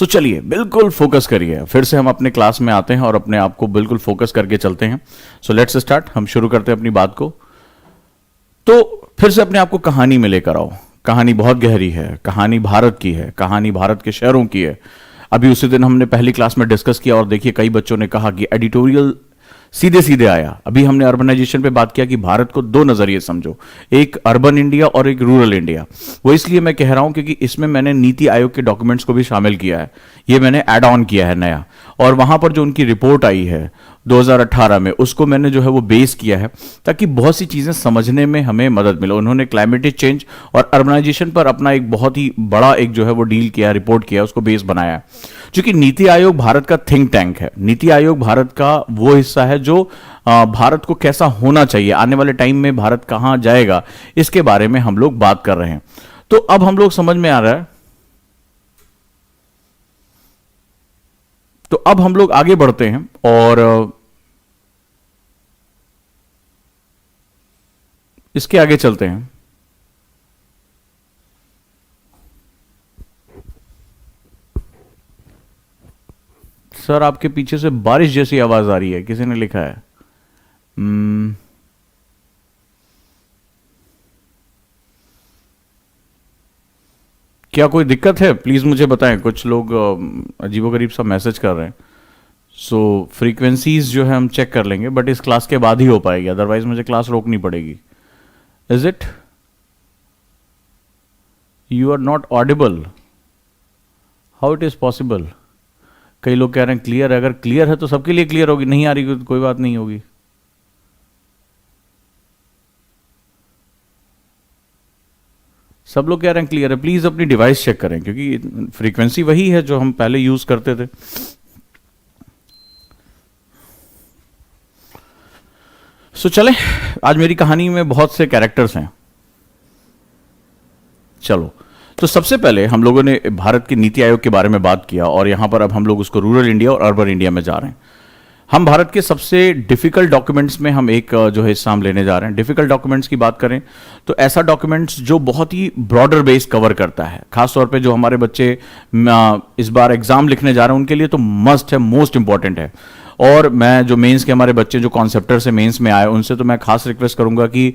चलिए बिल्कुल फोकस करिए, फिर से हम अपने क्लास में आते हैं और अपने आप को बिल्कुल फोकस करके चलते हैं। लेट्स स्टार्ट, हम शुरू करते हैं अपनी बात को। तो फिर से अपने आप को कहानी में लेकर आओ। कहानी बहुत गहरी है, कहानी भारत की है, कहानी भारत के शहरों की है। अभी उसी दिन हमने पहली क्लास में डिस्कस किया और देखिए कई बच्चों ने कहा कि एडिटोरियल सीधे सीधे आया। अभी हमने अर्बनाइजेशन पे बात किया कि भारत को दो नजरिए समझो, एक अर्बन इंडिया और एक रूरल इंडिया। वो इसलिए मैं कह रहा हूं क्योंकि इसमें मैंने नीति आयोग के डॉक्यूमेंट्स को भी शामिल किया है, ये मैंने ऐड ऑन किया है नया। और वहां पर जो उनकी रिपोर्ट आई है 2018 में, उसको मैंने जो है वो बेस किया है ताकि बहुत सी चीजें समझने में हमें मदद मिले। उन्होंने क्लाइमेटिक चेंज और अर्बनाइजेशन पर अपना एक बहुत ही बड़ा एक जो है वो डील किया, रिपोर्ट किया, उसको बेस बनाया है। क्योंकि नीति आयोग भारत का थिंक टैंक है, नीति आयोग भारत का वो हिस्सा है जो भारत को कैसा होना चाहिए, आने वाले टाइम में भारत कहां जाएगा, इसके बारे में हम लोग बात कर रहे हैं। तो अब हम लोग समझ में आ रहा है, तो अब हम लोग आगे बढ़ते हैं और इसके आगे चलते हैं। सर आपके पीछे से बारिश जैसी आवाज आ रही है, किसी ने लिखा है। क्या कोई दिक्कत है? प्लीज मुझे बताएं। कुछ लोग अजीबोगरीब सा मैसेज कर रहे हैं। फ्रीक्वेंसीज जो है हम चेक कर लेंगे, बट इस क्लास के बाद ही हो पाएगी, अदरवाइज मुझे क्लास रोकनी पड़ेगी। Is it? You are not audible, how it is possible? कई लोग कह रहे हैं क्लियर है। अगर क्लियर है तो सबके लिए क्लियर होगी, नहीं आ रही तो कोई बात नहीं होगी। सब लोग कह रहे हैं क्लियर है। प्लीज अपनी डिवाइस चेक करें क्योंकि फ्रीक्वेंसी वही है जो हम पहले यूज करते थे। चलें, आज मेरी कहानी में बहुत से कैरेक्टर्स हैं। चलो, तो सबसे पहले हम लोगों ने भारत की नीति आयोग के बारे में बात किया और यहां पर अब हम लोग उसको रूरल इंडिया और अर्बन इंडिया में जा रहे हैं। हम भारत के सबसे डिफिकल्ट डॉक्यूमेंट्स में हम एक जो है हिस्सा हम लेने जा रहे हैं। डिफिकल्ट डॉक्यूमेंट्स की बात करें तो ऐसा डॉक्यूमेंट्स जो बहुत ही ब्रॉडर बेस कवर करता है, खासतौर पे जो हमारे बच्चे इस बार एग्जाम लिखने जा रहे हैं उनके लिए तो मस्ट है, मोस्ट इंपॉर्टेंट है। और मैं जो मेंस के हमारे बच्चे जो कॉन्सेप्टर से मेंस में आए उनसे तो मैं खास रिक्वेस्ट करूंगा कि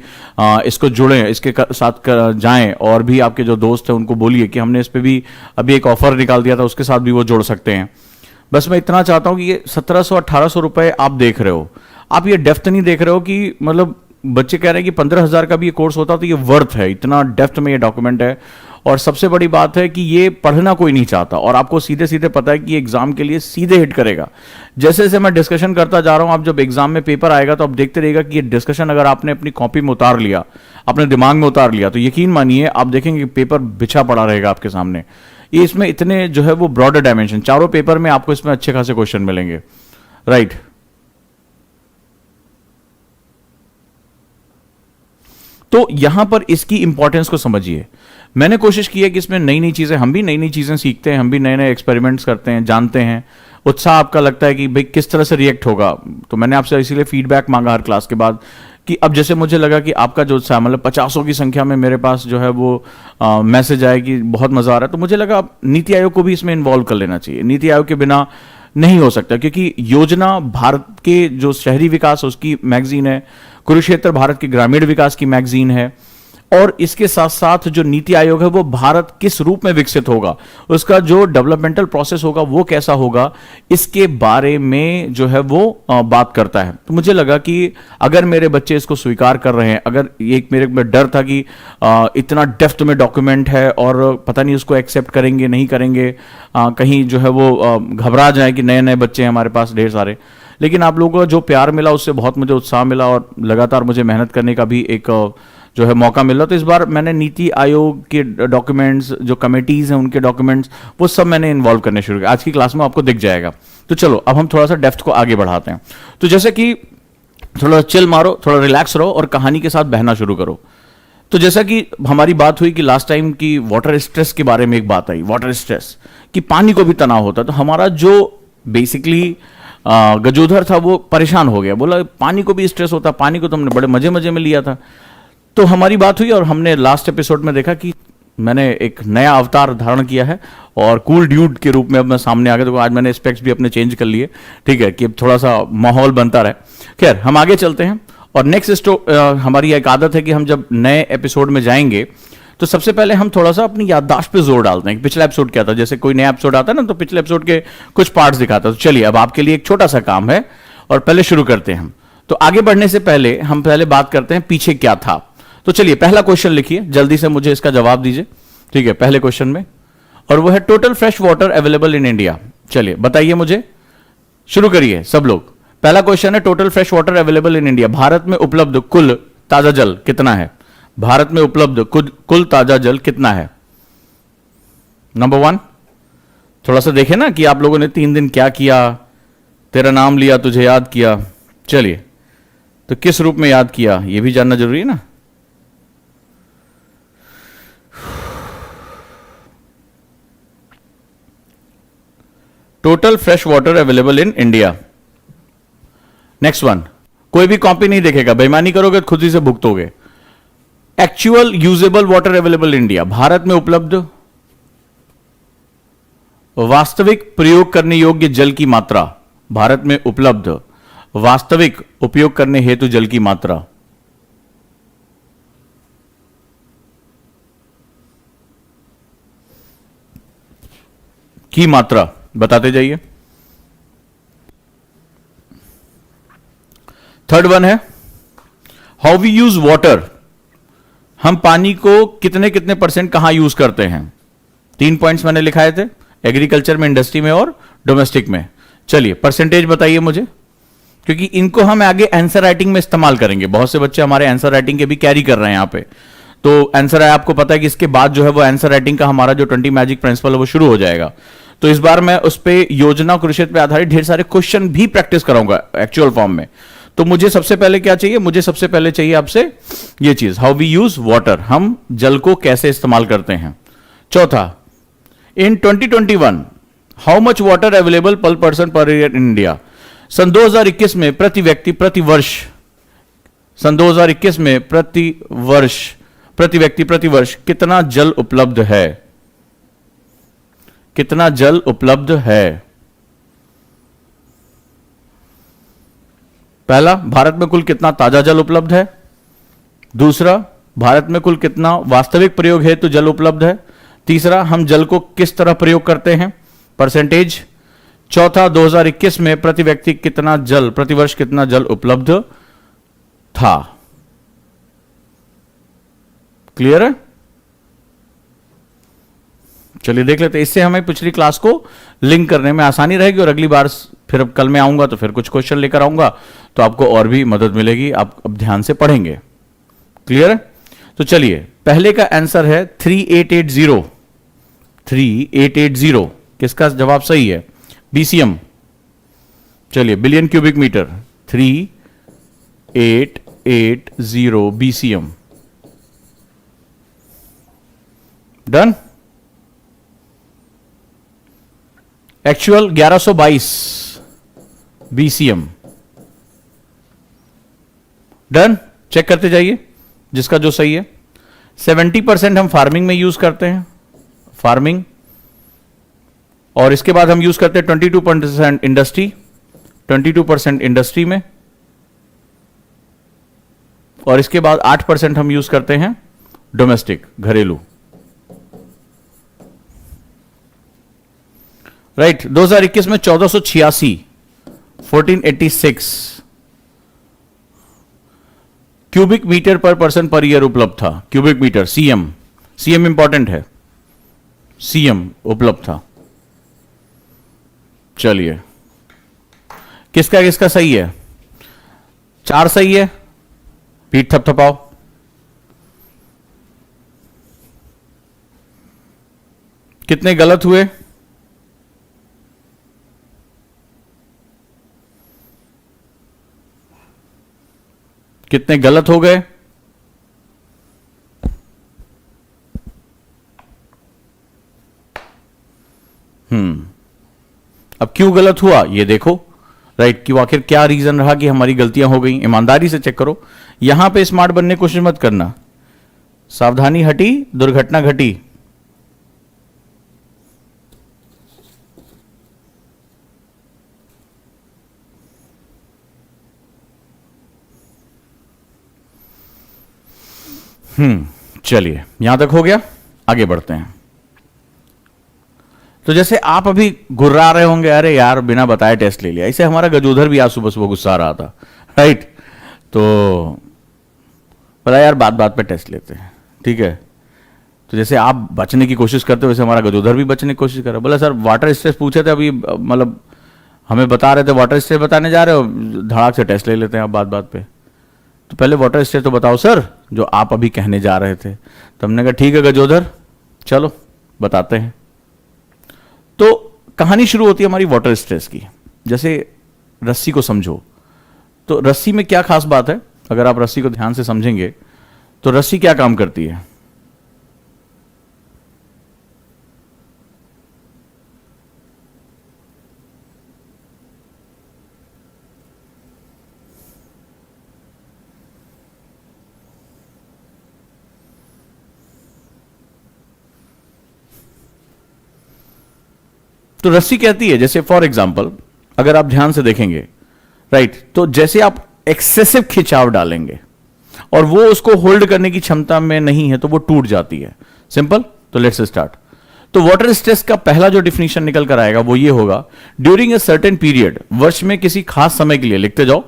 इसको जुड़ें, इसके साथ जाएं और भी आपके जो दोस्त हैं उनको बोलिए कि हमने इस पर भी अभी एक ऑफर निकाल दिया था, उसके साथ भी वो जुड़ सकते हैं। बस मैं इतना चाहता हूं कि ये 1700-1800 रुपए आप देख रहे हो, आप ये डेप्थ नहीं देख रहे हो कि मतलब बच्चे कह रहे हैं कि 15,000 का भी ये कोर्स होता तो ये वर्थ है, इतना डेप्थ में ये डॉक्यूमेंट है। और सबसे बड़ी बात है कि ये पढ़ना कोई नहीं चाहता और आपको सीधे सीधे पता है कि एग्जाम के लिए सीधे हिट करेगा। जैसे जैसे मैं डिस्कशन करता जा रहा हूं, आप जब एग्जाम में पेपर आएगा तो आप देखते रहिएगा कि ये डिस्कशन अगर आपने अपनी कॉपी में उतार लिया, अपने दिमाग में उतार लिया, तो यकीन मानिए आप देखेंगे कि पेपर बिछा पड़ा रहेगा आपके सामने। ये इसमें इतने जो है वो ब्रॉडर डायमेंशन, चारों पेपर में आपको इसमें अच्छे खासे क्वेश्चन मिलेंगे, राइट। तो यहां पर इसकी इंपॉर्टेंस को समझिए। मैंने कोशिश की है कि इसमें नई नई चीजें, हम भी नई नई चीजें सीखते हैं, हम भी नए नए एक्सपेरिमेंट्स करते हैं, जानते हैं। उत्साह आपका लगता है कि भाई किस तरह से रिएक्ट होगा, तो मैंने आपसे इसीलिए फीडबैक मांगा हर क्लास के बाद कि अब जैसे मुझे लगा कि आपका जो उत्साह, मतलब 50 की संख्या में मेरे पास जो है वो मैसेज आए कि बहुत मजा आ रहा है, तो मुझे लगा नीति आयोग को भी इसमें इन्वॉल्व कर लेना चाहिए। नीति आयोग के बिना नहीं हो सकता क्योंकि योजना भारत के जो शहरी विकास उसकी मैगजीन है, कुरुक्षेत्र भारत के ग्रामीण विकास की मैगजीन है, और इसके साथ साथ जो नीति आयोग है वो भारत किस रूप में विकसित होगा, उसका जो डेवलपमेंटल प्रोसेस होगा वो कैसा होगा, इसके बारे में जो है वो बात करता है। तो मुझे लगा कि अगर मेरे बच्चे इसको स्वीकार कर रहे हैं, अगर एक मेरे में डर था कि इतना डेप्थ में डॉक्यूमेंट है और पता नहीं उसको एक्सेप्ट करेंगे नहीं करेंगे, कहीं जो है वो घबरा जाए कि नए नए बच्चे हैं हमारे पास ढेर सारे, लेकिन आप लोगों को जो प्यार मिला उससे बहुत मुझे उत्साह मिला और लगातार मुझे मेहनत करने का भी एक जो है मौका मिला। तो इस बार मैंने नीति आयोग के डॉक्यूमेंट्स, जो कमेटीज हैं उनके डॉक्यूमेंट्स, वो सब मैंने इन्वॉल्व करने शुरू किया। आज की क्लास में आपको दिख जाएगा। तो चलो अब हम थोड़ा सा डेप्थ को आगे बढ़ाते हैं। तो जैसे कि थोड़ा चिल मारो, थोड़ा रिलैक्स रहो और कहानी के साथ बहना शुरू करो। तो जैसा कि हमारी बात हुई कि लास्ट टाइम की वाटर स्ट्रेस के बारे में एक बात आई, वाटर स्ट्रेस कि पानी को भी तनाव होता है। तो हमारा जो बेसिकली गजोधर था वो परेशान हो गया, बोला पानी को भी स्ट्रेस होता, पानी को तो हमने बड़े मजे मजे में लिया था। तो हमारी बात हुई और हमने लास्ट एपिसोड में देखा कि मैंने एक नया अवतार धारण किया है और कूल ड्यूड के रूप में अब मैं सामने आ गया, तो आज मैंने स्पेक्स भी अपने चेंज कर लिए, ठीक है, कि अब थोड़ा सा माहौल बनता रहे। खैर, हम आगे चलते हैं और नेक्स्ट हमारी एक आदत है कि हम जब नए एपिसोड में जाएंगे तो सबसे पहले हम थोड़ा सा अपनी याददाश्त पे जोर डालते हैं कि पिछला एपिसोड क्या था। जैसे कोई नया एपिसोड आता है ना, तो पिछले एपिसोड के कुछ पार्ट्स दिखाता है। तो चलिए, अब आपके लिए एक छोटा सा काम है और पहले शुरू करते हैं हम। तो आगे बढ़ने से पहले हम पहले बात करते हैं पीछे क्या था। तो चलिए, पहला क्वेश्चन लिखिए, जल्दी से मुझे इसका जवाब दीजिए, ठीक है, पहले क्वेश्चन में, और वो है total fresh water available in India. चलिए बताइए मुझे, शुरू करिए सब लोग। पहला क्वेश्चन है, total fresh water available in India, Bharat में उपलब्ध कुल ताजा जल कितना है? भारत में उपलब्ध कुल ताजा जल कितना है? नंबर 1। थोड़ा सा देखें ना कि आप लोगों ने 3 दिन क्या किया, तेरा नाम लिया, तुझे याद किया। चलिए, तो किस रूप में याद किया यह भी जानना जरूरी है ना। Total fresh water available in India. Next one, कोई भी कॉपी नहीं देखेगा, बेईमानी करोगे तो खुद ही से भुगतोगे। Actual usable water available in India, Bharat में उपलब्ध वास्तविक प्रयोग करने योग्य जल की मात्रा, भारत में उपलब्ध वास्तविक उपयोग करने हेतु जल की मात्रा। की मात्रा बताते जाइए। थर्ड वन है, हाउ वी यूज वाटर, हम पानी को कितने कितने % कहां यूज करते हैं? 3 पॉइंट्स मैंने लिखाए थे, एग्रीकल्चर में, इंडस्ट्री में और डोमेस्टिक में। चलिए परसेंटेज बताइए मुझे, क्योंकि इनको हम आगे आंसर राइटिंग में इस्तेमाल करेंगे। बहुत से बच्चे हमारे आंसर राइटिंग के भी कैरी कर रहे हैं यहां पे। तो आंसर है, आपको पता है कि इसके बाद जो है वो आंसर राइटिंग का हमारा जो 20 मैजिक प्रिंसिपल है वो शुरू हो जाएगा। तो इस बार मैं उस पर योजना कुरुक्षेत्र पे आधारित ढेर सारे क्वेश्चन भी प्रैक्टिस कराऊंगा एक्चुअल फॉर्म में। तो मुझे सबसे पहले क्या चाहिए? मुझे सबसे पहले चाहिए आपसे ये चीज, हाउ वी यूज वाटर, हम जल को कैसे इस्तेमाल करते हैं। चौथा, in 2021 how much water available per person per year in India, सन 2021 में प्रति व्यक्ति प्रति वर्ष, सन 2021 में प्रति व्यक्ति प्रति वर्ष कितना जल उपलब्ध है? कितना जल उपलब्ध है? पहला, भारत में कुल कितना ताजा जल उपलब्ध है। दूसरा, भारत में कुल कितना वास्तविक प्रयोग हेतु जल उपलब्ध है। तीसरा, हम जल को किस तरह प्रयोग करते हैं, परसेंटेज। चौथा, 2021 में प्रति व्यक्ति कितना जल, प्रति वर्ष कितना जल उपलब्ध था। क्लियर है? चलिए देख लेते हैं, इससे हमें पिछली क्लास को लिंक करने में आसानी रहेगी और अगली बार फिर कल मैं आऊंगा तो फिर कुछ क्वेश्चन लेकर आऊंगा, तो आपको और भी मदद मिलेगी, आप अब ध्यान से पढ़ेंगे। क्लियर है? तो चलिए, पहले का आंसर है 3880। 3880 किसका जवाब सही है? बीसीएम। चलिए, billion cubic metre, 3880 BCM. Done. Actual 1122 BCM. Done. Check करते जाइए जिसका जो सही है। 70% हम फार्मिंग में यूज करते हैं, फार्मिंग, और इसके बाद हम यूज करते हैं 22% इंडस्ट्री, 22% इंडस्ट्री में, और इसके बाद 8% हम यूज करते हैं डोमेस्टिक, घरेलू। राइट। 2021 में 1486, 1486 cubic metre per person per year उपलब्ध था। Cubic metre, CM, CM important है, सीएम उपलब्ध था। चलिए, किसका किसका सही है? 4 सही है, पीठ थपथपाओ। कितने गलत हुए? कितने गलत हो गए? अब क्यों गलत हुआ ये देखो। राइट, क्यों, आखिर क्या रीजन रहा कि हमारी गलतियां हो गई? ईमानदारी से चेक करो। यहां पे स्मार्ट बनने की कोशिश मत करना, सावधानी हटी, दुर्घटना घटी। चलिए यहां तक हो गया, आगे बढ़ते हैं। तो जैसे आप अभी गुर्रा रहे होंगे, अरे यार बिना बताए टेस्ट ले लिया, इसे हमारा गजोधर भी आज सुबह सुबह गुस्सा आ रहा था, राइट। तो बोला यार बात बात पे टेस्ट लेते हैं, ठीक है। तो जैसे आप बचने की कोशिश करते हो, वैसे हमारा गजोधर भी बचने की कोशिश कर रहा है। बोला सर वाटर स्ट्रेस पूछे थे अभी, मतलब हमें बता रहे थे वाटर स्ट्रेस बताने जा रहे हो, धड़ाक से टेस्ट ले लेते हैं आप बात बात पे। तो पहले वाटर स्ट्रेस तो बताओ सर, जो आप अभी कहने जा रहे थे। तो हमने कहा ठीक है गजोधर, चलो बताते हैं। तो कहानी शुरू होती है हमारी वाटर स्ट्रेस की। जैसे रस्सी को समझो, तो रस्सी में क्या खास बात है, अगर आप रस्सी को ध्यान से समझेंगे तो रस्सी क्या काम करती है। तो रस्सी कहती है, जैसे फॉर एग्जाम्पल अगर आप ध्यान से देखेंगे, राइट, तो जैसे आप एक्सेसिव खिंचाव डालेंगे और वो उसको होल्ड करने की क्षमता में नहीं है तो वो टूट जाती है। सिंपल। तो लेट्स स्टार्ट। तो वाटर स्ट्रेस का पहला जो डिफिनीशन निकल कर आएगा वो ये होगा, ड्यूरिंग ए सर्टेन पीरियड, वर्ष में किसी खास समय के लिए, लिखते जाओ।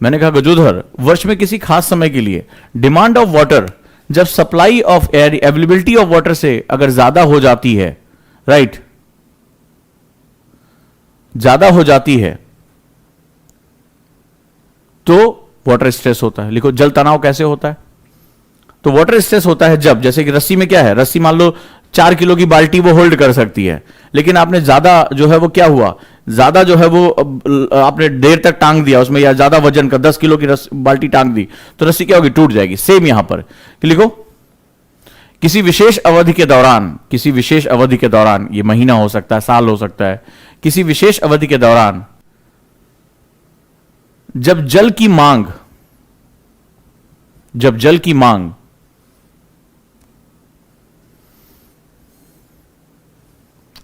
मैंने कहा गजोधर, वर्ष में किसी खास समय के लिए डिमांड ऑफ वाटर, जब supply of air, availability of water से अगर ज्यादा हो जाती है, राइट, ज्यादा हो जाती है तो वाटर स्ट्रेस होता है। लिखो जल तनाव कैसे होता है। तो वाटर स्ट्रेस होता है जब, जैसे कि रस्सी में क्या है, रस्सी मान लो 4 किलो की बाल्टी वो होल्ड कर सकती है, लेकिन आपने ज्यादा जो है वो क्या हुआ, ज्यादा जो है वो आपने देर तक टांग दिया उसमें, या ज्यादा वजन का 10 किलो की बाल्टी टांग दी, तो रस्सी क्या होगी, टूट जाएगी। सेम यहां पर लिखो, किसी विशेष अवधि के दौरान, किसी विशेष अवधि के दौरान, ये महीना हो सकता है, साल हो सकता है, किसी विशेष अवधि के दौरान जब जल की मांग, जब जल की मांग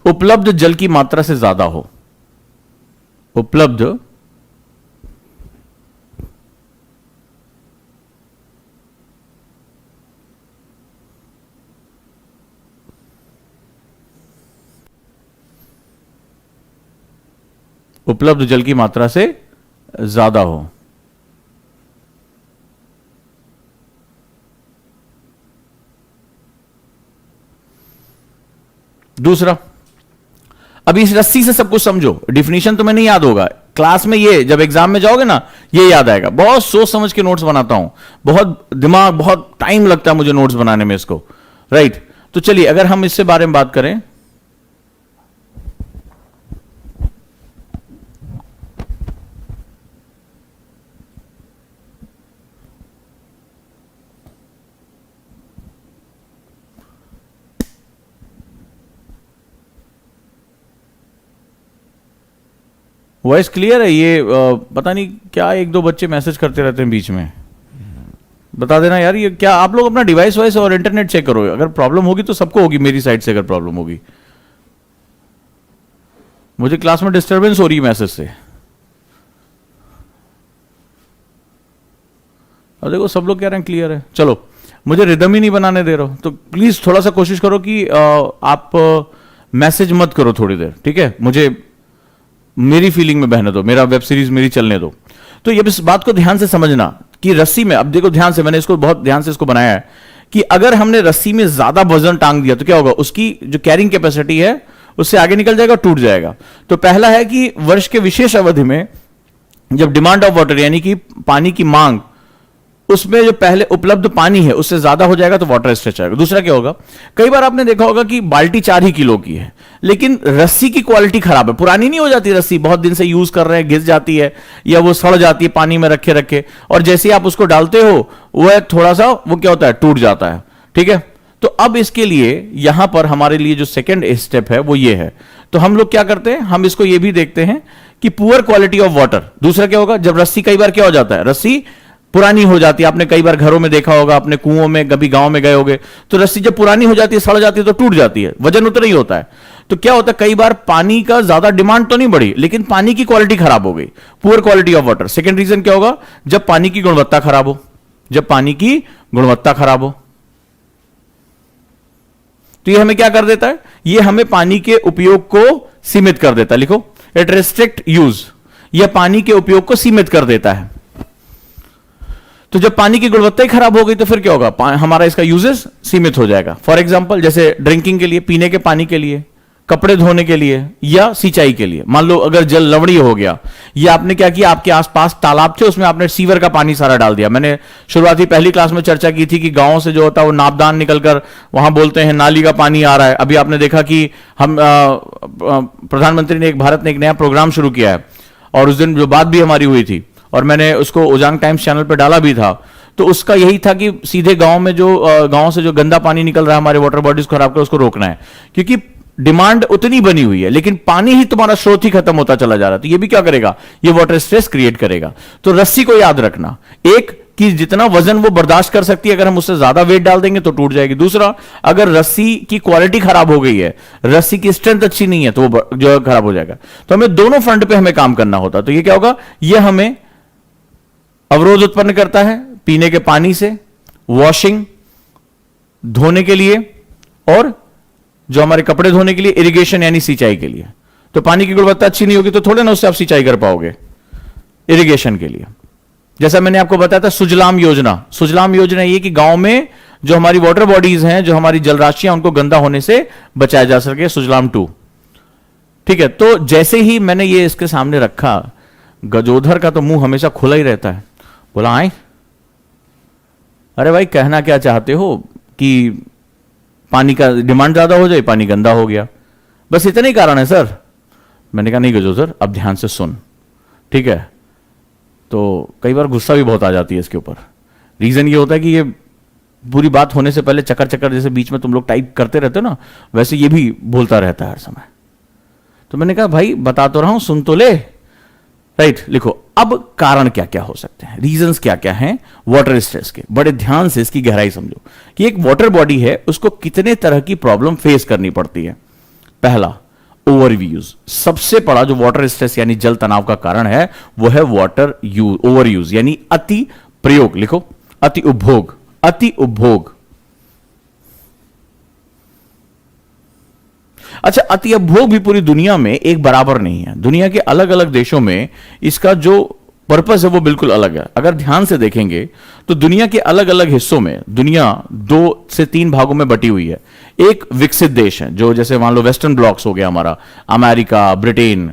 उपलब्ध जल की मात्रा से ज्यादा हो, उपलब्ध उपलब्ध जल की मात्रा से ज्यादा हो। दूसरा, अभी इस रस्सी से सब कुछ समझो, डिफिनीशन तुम्हें नहीं याद होगा क्लास में, ये जब एग्जाम में जाओगे ना ये याद आएगा। बहुत सोच समझ के नोट्स बनाता हूं, बहुत दिमाग, बहुत टाइम लगता है मुझे नोट्स बनाने में इसको, राइट। तो चलिए अगर हम इससे बारे में बात करें, वॉइस क्लियर है। ये पता नहीं क्या एक दो बच्चे मैसेज करते रहते हैं बीच में, बता देना यार। ये क्या आप लोग अपना डिवाइस वाइस और इंटरनेट चेक करो, अगर प्रॉब्लम होगी तो सबको होगी, मेरी साइड से अगर प्रॉब्लम होगी। मुझे क्लास में डिस्टरबेंस हो रही है मैसेज से। और देखो सब लोग कह रहे हैं क्लियर है। चलो, मुझे रिदम ही नहीं बनाने दे रहे हो, तो प्लीज थोड़ा सा कोशिश करो कि आप मैसेज मत करो थोड़ी देर, ठीक है। मुझे मेरी फीलिंग में बहने दो, मेरा वेब सीरीज मेरी चलने दो। तो ये इस बात को ध्यान से समझना कि रस्सी में, अब देखो ध्यान से, मैंने इसको बहुत ध्यान से इसको बनाया है कि अगर हमने रस्सी में ज्यादा वजन टांग दिया तो क्या होगा, उसकी जो कैरिंग कैपेसिटी है उससे आगे निकल जाएगा, टूट जाएगा। तो पहला है कि वर्ष के विशेष अवधि में जब डिमांड ऑफ वाटर, यानी कि पानी की मांग, उसमें जो पहले उपलब्ध पानी है उससे ज्यादा हो जाएगा तो वाटर स्ट्रेस आएगा। दूसरा क्या होगा, कई बार आपने देखा होगा कि बाल्टी 4 ही किलो की है लेकिन रस्सी की क्वालिटी खराब है, पुरानी नहीं हो जाती रस्सी, बहुत दिन से यूज कर रहे हैं, घिस जाती है या वो सड़ जाती है पानी में रखे रखे, और जैसे ही आप उसको डालते हो वो थोड़ा सा वो क्या होता है, टूट जाता है, ठीक है। तो अब इसके लिए यहां पर हमारे लिए जो सेकेंड स्टेप है वो ये है। तो हम लोग क्या करते हैं, हम इसको ये भी देखते हैं कि पुअर क्वालिटी ऑफ वाटर। दूसरा क्या होगा, जब रस्सी, कई बार क्या हो जाता है, रस्सी पुरानी हो जाती है। आपने कई बार घरों में देखा होगा, अपने कुओं में कभी गांव में गए होगे, तो रस्सी जब पुरानी हो जाती है, सड़ जाती है, तो टूट जाती है, वजन उतना ही होता है। तो क्या होता है, कई बार पानी का ज्यादा डिमांड तो नहीं बढ़ी, लेकिन पानी की क्वालिटी खराब हो गई, poor quality of water. Second reason क्या होगा, जब पानी की गुणवत्ता खराब हो, जब पानी की गुणवत्ता खराब हो, तो ये हमें क्या कर देता है, ये हमें पानी के उपयोग को सीमित कर देता है। लिखो, इट रेस्ट्रिक्ट यूज, यह पानी के उपयोग को सीमित कर देता है। तो जब पानी की गुणवत्ता ही खराब हो गई, तो फिर क्या होगा, हमारा इसका यूजेस सीमित हो जाएगा। फॉर एग्जांपल, जैसे ड्रिंकिंग के लिए, पीने के पानी के लिए, कपड़े धोने के लिए, या सिंचाई के लिए। मान लो अगर जल लवणीय हो गया, या आपने क्या किया, आपके आसपास तालाब थे, उसमें आपने सीवर का पानी सारा डाल दिया। मैंने शुरुआती पहली क्लास में चर्चा की थी कि गांव से जो होता है वो नापदान निकलकर वहां बोलते हैं नाली का पानी आ रहा है। अभी आपने देखा कि हम प्रधानमंत्री ने भारत ने एक नया प्रोग्राम शुरू किया है, और उस दिन जो बात भी हमारी हुई थी, और मैंने उसको उजांग टाइम्स चैनल पर डाला भी था, तो उसका यही था कि सीधे गांव में जो गांव से जो गंदा पानी निकल रहा है, हमारे वाटर बॉडीज को खराब कर, उसको रोकना है। क्योंकि डिमांड उतनी बनी हुई है, लेकिन पानी ही तुम्हारा स्रोत ही खत्म होता चला जा रहा है, तो ये भी क्या करेगा, ये वाटर स्ट्रेस क्रिएट करेगा। तो रस्सी को याद रखना, एक कि जितना वजन वो बर्दाश्त कर सकती है, अगर हम उससे ज्यादा वेट डाल देंगे तो टूट जाएगी। दूसरा, अगर रस्सी की क्वालिटी खराब हो गई है, रस्सी की स्ट्रेंथ अच्छी नहीं है, तो वो जो है खराब हो जाएगा। तो हमें दोनों फ्रंट पे हमें काम करना होता। तो ये क्या होगा, ये हमें अवरोध उत्पन्न करता है पीने के पानी से, वॉशिंग धोने के लिए, और जो हमारे कपड़े धोने के लिए, इरिगेशन यानी सिंचाई के लिए। तो पानी की गुणवत्ता अच्छी नहीं होगी तो थोड़े ना उससे आप सिंचाई कर पाओगे। इरिगेशन के लिए, जैसा मैंने आपको बताया था, सुजलाम योजना। सुजलाम योजना ये कि गांव में जो हमारी वाटर बॉडीज हैं, जो हमारी जल राशियां, उनको गंदा होने से बचाया जा सके, सुजलाम 2। ठीक है, तो जैसे ही मैंने ये इसके सामने रखा, गजोधर का तो मुंह हमेशा खुला ही रहता है। बोला, आए, अरे भाई कहना क्या चाहते हो कि पानी का डिमांड ज्यादा हो जाए, पानी गंदा हो गया, बस इतना ही कारण है सर। मैंने कहा नहीं गजोधर, अब ध्यान से सुन, ठीक है। तो कई बार गुस्सा भी बहुत आ जाती है इसके ऊपर। रीजन ये होता है कि ये पूरी बात होने से पहले चक्कर चक्कर जैसे बीच में तुम लोग टाइप करते रहते हो ना, वैसे ये भी बोलता रहता है हर समय। तो मैंने कहा भाई बता तो रहा हूं, सुन तो ले, राइट। लिखो, अब कारण क्या क्या हो सकते हैं, रीजंस क्या क्या हैं वाटर स्ट्रेस के। बड़े ध्यान से इसकी गहराई समझो कि एक वाटर बॉडी है, उसको कितने तरह की प्रॉब्लम फेस करनी पड़ती है। पहला, ओवरयूज। सबसे बड़ा जो वाटर स्ट्रेस यानी जल तनाव का कारण है, वो है वाटर यूज, ओवर यूज यानी अति प्रयोग। लिखो, अति उपभोग, अति उपभोग। अच्छा, अति उपभोग भी पूरी दुनिया में एक बराबर नहीं है। दुनिया के अलग अलग देशों में इसका जो पर्पस है वो बिल्कुल अलग है। अगर ध्यान से देखेंगे तो दुनिया के अलग अलग हिस्सों में दुनिया 2 से 3 भागों में बटी हुई है। एक विकसित देश है, जो जैसे मान लो वेस्टर्न ब्लॉक्स हो गया हमारा, अमेरिका, ब्रिटेन,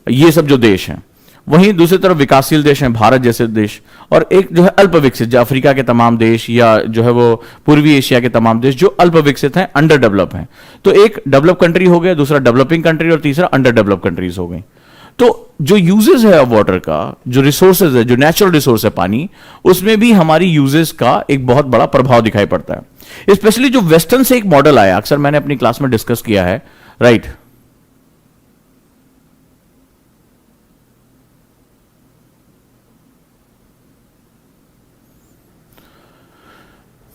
ये सब जो देश हैं। वहीं दूसरी तरफ विकासशील देश हैं, भारत जैसे देश, और एक जो है अल्प विकसित, जो अफ्रीका के तमाम देश या जो है वो पूर्वी एशिया के तमाम देश जो अल्प विकसित हैं, अंडर डेवलप हैं। तो एक डेवलप कंट्री हो गया, दूसरा डेवलपिंग कंट्री, और तीसरा अंडर डेवलप कंट्रीज हो गई। तो जो यूजेस है वाटर का, जो रिसोर्सेज है, जो नेचुरल रिसोर्स है पानी, उसमें भी हमारी यूजेस का एक बहुत बड़ा प्रभाव दिखाई पड़ता है। स्पेशली जो वेस्टर्न से एक मॉडल आया, अक्सर मैंने अपनी क्लास में डिस्कस किया है, राइट।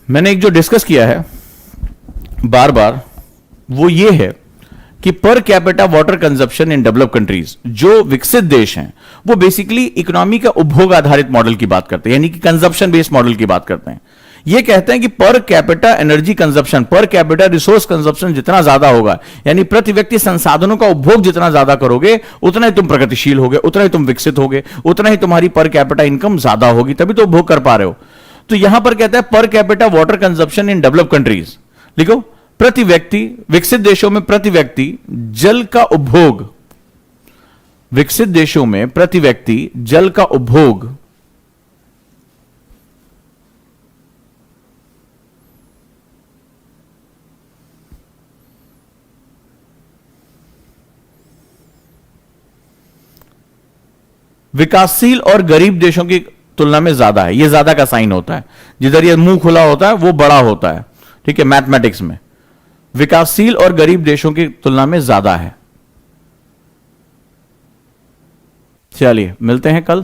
मैंने एक जो डिस्कस किया है बार बार, वो ये है कि per capita water consumption in developed countries, जो विकसित देश हैं, वो बेसिकली इकोनॉमी का उपभोग आधारित मॉडल की बात करते हैं, यानी कि कंजप्शन बेस्ड मॉडल की बात करते हैं। ये कहते हैं कि per capita energy consumption, per capita resource consumption जितना ज्यादा होगा, यानी प्रति व्यक्ति संसाधनों का उपभोग जितना ज्यादा करोगे, उतना ही तुम प्रगतिशील होगे, उतना ही तुम विकसित होगे, उतना ही तुम्हारी पर कैपिटा इनकम ज्यादा होगी, तभी तो उपभोग कर पा रहे हो। तो यहां पर कहता है per capita water consumption in developed countries. लिखो, प्रति व्यक्ति, विकसित देशों में प्रति व्यक्ति जल का उपभोग, विकसित देशों में प्रति व्यक्ति जल का उपभोग विकासशील और गरीब देशों की तुलना में ज्यादा है। ये ज्यादा का साइन होता है, जिधर ये मुंह खुला होता है वो बड़ा होता है, ठीक है, मैथमेटिक्स में। विकासशील और गरीब देशों की तुलना में ज्यादा है। चलिए मिलते हैं कल।